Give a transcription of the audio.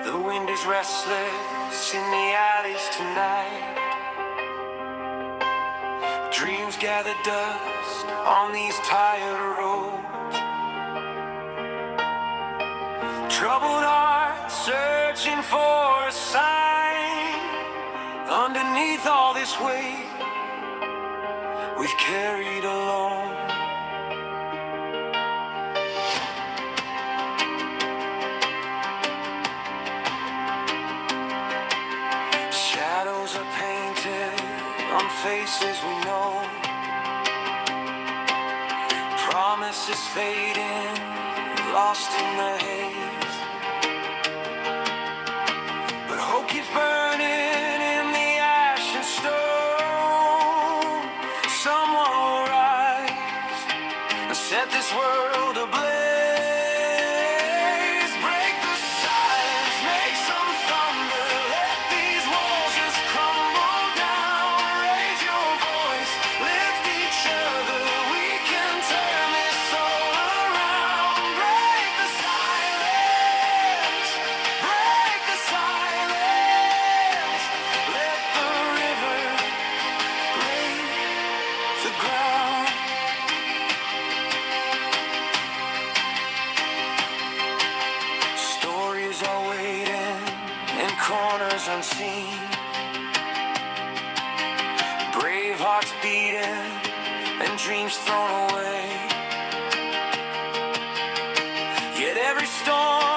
The wind is restless in the alleys tonight. Dreams gather dust on these tired roads. Troubled hearts searching for a sign. Underneath all this weight we've carried alone. Shadows are painted on faces we know. Promises fading, lost in the haze. But hope keeps burning in the ash and stone. Someone will rise and set this world ablaze. Break the silence, make some thunder. Let these walls just crumble down. Raise your voice, lift each other. We can turn this all around. Break the silence, break the silence. Let the river break the ground. Stories are waiting in corners unseen. Brave hearts beating and dreams thrown away. Yet every storm